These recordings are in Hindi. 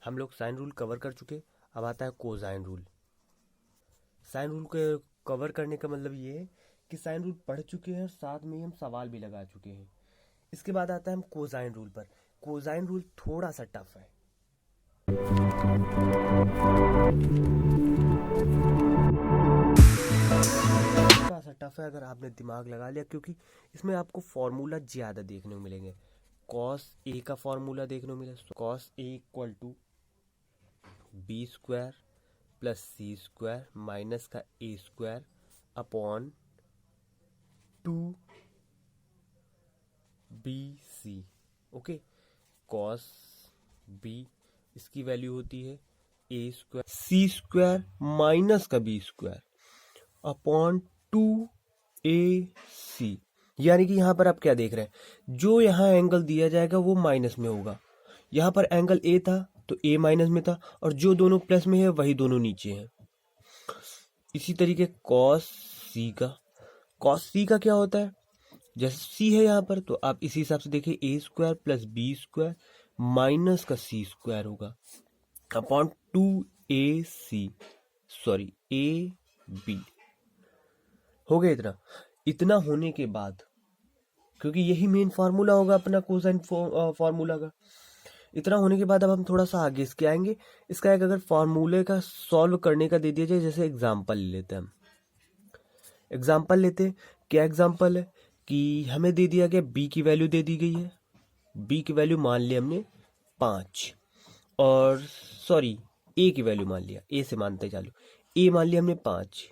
हम लोग साइन रूल कवर कर चुके। अब आता है कोसाइन रूल। साइन रूल को कवर करने का मतलब ये है कि साइन रूल पढ़ चुके हैं और साथ में ही हम सवाल भी लगा चुके हैं। इसके बाद आता है हम कोसाइन रूल पर। कोसाइन रूल थोड़ा सा टफ है। थोड़ा सा टफ है अगर आपने दिमाग लगा लिया, क्योंकि इसमें आपको फॉर्मूला ज़्यादा देखने को मिलेंगे। कॉस ए का फॉर्मूला देखने को मिलेगा। Cos A equal to B square plus C square minus का A square upon 2bc। Okay, cos B इसकी वैल्यू होती है A square C square minus का बी स्क्वायर अपॉन 2ac। यानी कि यहां पर आप क्या देख रहे हैं, जो यहां एंगल दिया जाएगा वो माइनस में होगा। यहां पर एंगल ए था तो ए माइनस में था, और जो दोनों प्लस में है वही दोनों नीचे हैं। इसी तरीके कॉस सी का क्या होता है, जैसे सी है यहाँ पर तो आप इसी हिसाब से देखिए A square plus B square minus का सी स्क्वायर होगा upon 2ac, sorry A B. हो गया इतना। इतना होने के बाद, क्योंकि यही मेन फार्मूला होगा अपना कोसाइन फार्मूला का, इतना होने के बाद अब हम थोड़ा सा आगे इसके आएंगे। इसका एक अगर फार्मूले का सॉल्व करने का दे दिया जाए, जैसे एग्जांपल ले लेते हैं हम। एग्जांपल लेते हैं, क्या एग्जांपल है कि हमें दे दिया गया बी की वैल्यू दे दी गई है। बी की वैल्यू मान ली हमने 5, और सॉरी ए की वैल्यू मान लिया, ए से मानते चालू। ए मान लिया हमने 5,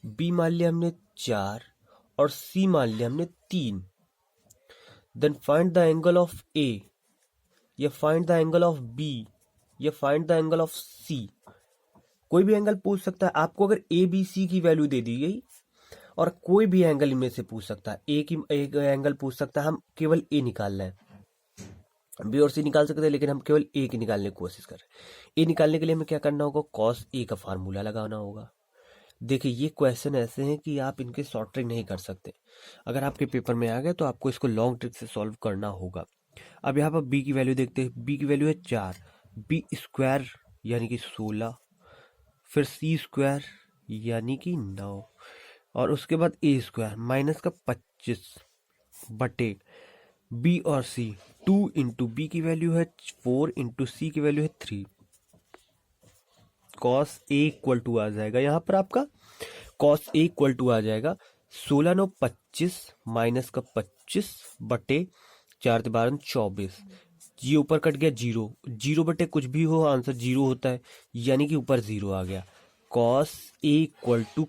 बी मान लिया हमने 4 और सी मान लिया हमने 3। Then find the angle of A, या find the angle of B, या find the angle of C. कोई भी एंगल पूछ सकता है आपको। अगर ए बी सी की वैल्यू दे दी गई और कोई भी एंगल इनमें से पूछ सकता है, एक एंगल पूछ सकता है, हम केवल ए निकालना है। बी और सी निकाल सकते हैं लेकिन हम केवल ए की निकालने की कोशिश कर रहे हैं। ए निकालने के लिए हमें क्या करना होगा, कॉस ए का फार्मूला लगाना होगा। देखिए ये क्वेश्चन ऐसे हैं कि आप इनके शॉर्ट ट्रिक नहीं कर सकते। अगर आपके पेपर में आ गए तो आपको इसको लॉन्ग ट्रिक से सॉल्व करना होगा। अब यहाँ पर बी की वैल्यू देखते हैं। बी की वैल्यू है 4, बी स्क्वायर यानी कि 16, फिर सी स्क्वायर यानी कि 9, और उसके बाद ए स्क्वायर माइनस का 25 बटे बी और सी। 2 इंटू बी की वैल्यू है 4 इंटू सी की वैल्यू है 3। कॉस ए इक्वल टू आ जाएगा यहाँ पर आपका, कॉस ए इक्वल टू आ जाएगा 16 9 25 माइनस का 25 बटे 4 12 24। ये ऊपर कट गया 0, 0 बटे कुछ भी हो आंसर 0 होता है, यानी कि ऊपर 0 आ गया। कॉस ए इक्वल टू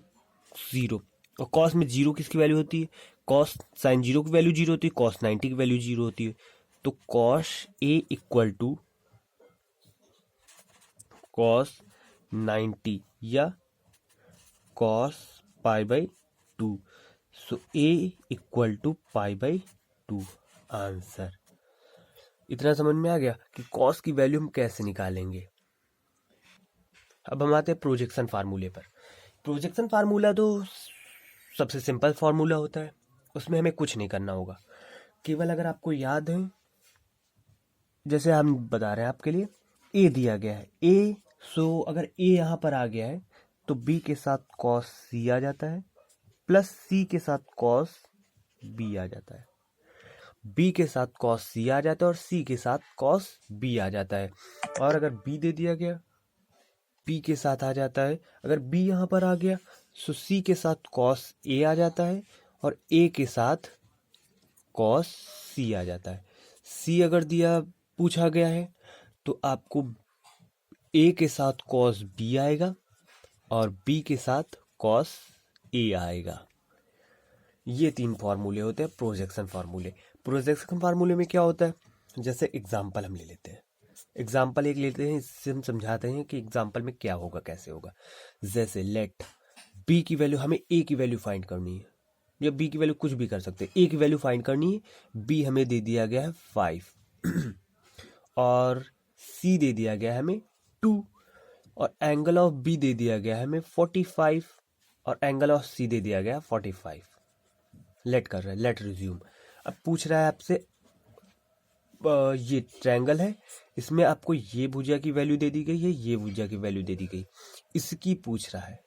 0, और कॉस में 0 किसकी वैल्यू होती है, कॉस साइन 0 की वैल्यू 0 होती है, कॉस 90 की वैल्यू 0 होती है। तो cos A equal to cos 90 या cos pi by 2। So A equal to pi by 2 answer. इतना समझ में आ गया कि कॉस की वैल्यू हम कैसे निकालेंगे। अब हम आते हैं प्रोजेक्शन फार्मूले पर। प्रोजेक्शन फार्मूला तो सबसे सिंपल फार्मूला होता है, उसमें हमें कुछ नहीं करना होगा। केवल अगर आपको याद है, जैसे हम बता रहे हैं आपके लिए, ए दिया गया है ए, सो अगर ए यहाँ पर आ गया है तो बी के साथ कॉस सी आ जाता है, प्लस सी के साथ कॉस बी आ जाता है, बी के साथ कॉस सी आ जाता है और सी के साथ कॉस बी आ जाता है। और अगर बी दे दिया गया, बी के साथ आ जाता है। अगर बी यहाँ पर आ गया तो सी के साथ कॉस ए आ जाता है और ए के साथ कॉस सी आ जाता है। सी अगर दिया पूछा गया है तो आपको ए के साथ कॉस बी आएगा और बी के साथ कॉस ए आएगा। ये 3 फार्मूले होते हैं प्रोजेक्शन फार्मूले। प्रोजेक्शन फार्मूले में क्या होता है, जैसे एग्जाम्पल हम ले लेते हैं। एग्जाम्पल एक लेते हैं, इससे हम समझाते हैं कि एग्जाम्पल में क्या होगा कैसे होगा। जैसे लेट बी की वैल्यू, हमें ए की वैल्यू फाइंड करनी है, या बी की वैल्यू कुछ भी कर सकते हैं। ए की वैल्यू फाइंड करनी है, बी हमें दे दिया गया है 5 और सी दे दिया गया है हमें 2, और एंगल ऑफ बी दे दिया गया है हमें 45 और एंगल ऑफ सी दे दिया गया 45। लेट कर रहा है, लेट रिज्यूम। अब पूछ रहा है आपसे ये ट्रायंगल है, इसमें आपको ये भुजा की वैल्यू दे दी गई है, ये भुजा की वैल्यू दे दी गई, इसकी पूछ रहा है,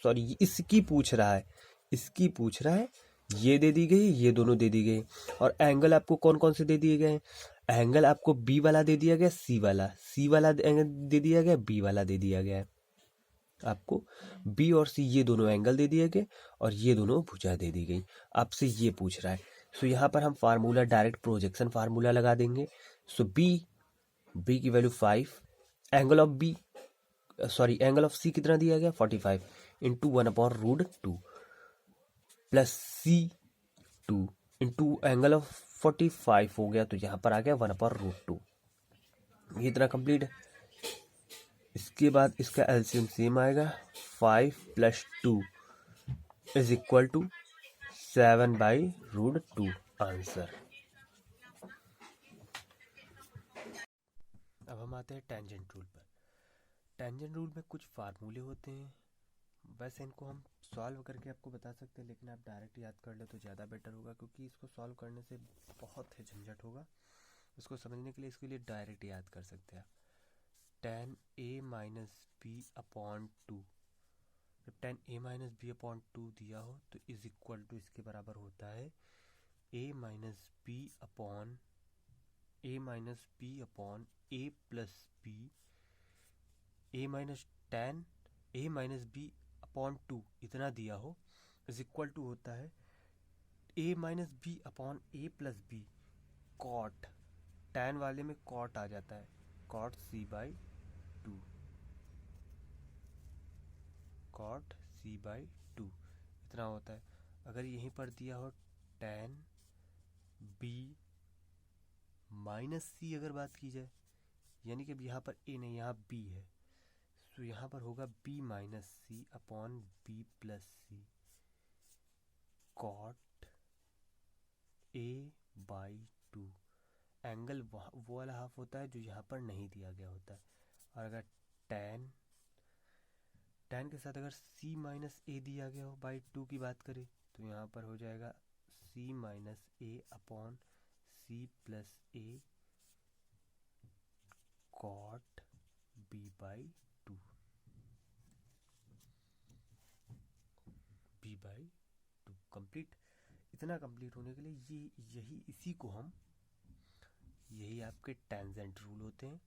सॉरी इसकी पूछ रहा है, इसकी पूछ रहा है, ये दे दी गई, ये दोनों दे दी गई। और एंगल आपको कौन कौन से दे दिए गए हैं? एंगल आपको बी वाला दे दिया गया, सी वाला दे दिया गया, बी वाला दे दिया गया है। आपको बी और सी ये दोनों एंगल दे दिए गए और ये दोनों भुजा दे दी गई। आपसे ये पूछ रहा है, सो यहाँ पर हम फार्मूला डायरेक्ट प्रोजेक्शन फार्मूला लगा देंगे। सो बी की value 5, angle of B sorry angle of C कितना दिया गया 45 into 1/√2 plus C 2 into angle of 45 हो गया, तो यहाँ पर आ गया 1/√2। ये इतना कंप्लीट है। इसके बाद इसका एलसीएम सेम आएगा, 5 + 2 इज इक्वल टू 7/√2 आंसर। अब हम आते हैं टेंजेंट रूल पर। टेंजेंट रूल में कुछ फार्मूले होते हैं, वैसे इनको हम सॉल्व करके आपको बता सकते हैं, लेकिन आप डायरेक्ट याद कर ले तो ज़्यादा बेटर होगा, क्योंकि इसको सॉल्व करने से बहुत ही झंझट होगा। इसको समझने के लिए इसके लिए डायरेक्ट याद कर सकते हैं। tan a minus B upon 2, जब tan a minus B upon 2 दिया हो तो इज इक्वल टू इसके बराबर होता है a minus B upon a plus B, a माइनस tan a minus B upon 2 इतना दिया हो इज इक्वल टू होता है a minus B upon a plus B cot, tan वाले में कॉट आ जाता है, कॉट c/2, कॉट c/2 इतना होता है। अगर यहीं पर दिया हो tan b माइनस सी अगर बात की जाए, यानी कि यहाँ पर a नहीं यहाँ b है, तो यहाँ पर होगा b माइनस सी अपॉन b प्लस सी कॉट a/2। एंगल वो वाला हाफ होता है जो यहाँ पर नहीं दिया गया होता है। और अगर tan के साथ अगर c माइनस a दिया गया हो /2 की बात करें, तो यहाँ पर हो जाएगा c minus a upon c plus a cot b/2 complete. इतना कंप्लीट होने के लिए यही आपके टेंजेंट रूल होते हैं,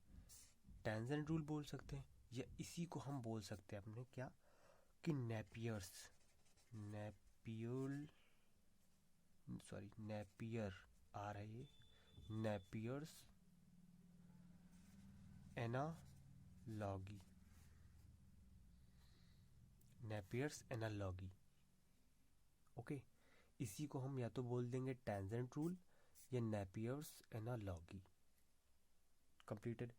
टेंजेंट रूल बोल सकते हैं, या इसी को हम बोल सकते हैं अपने क्या कि नेपियर आ रही है, नेपियर्स एनालॉगी। ओके, इसी को हम या तो बोल देंगे टेंजेंट रूल या नेपियर्स एनालॉगी। कंप्लीटेड।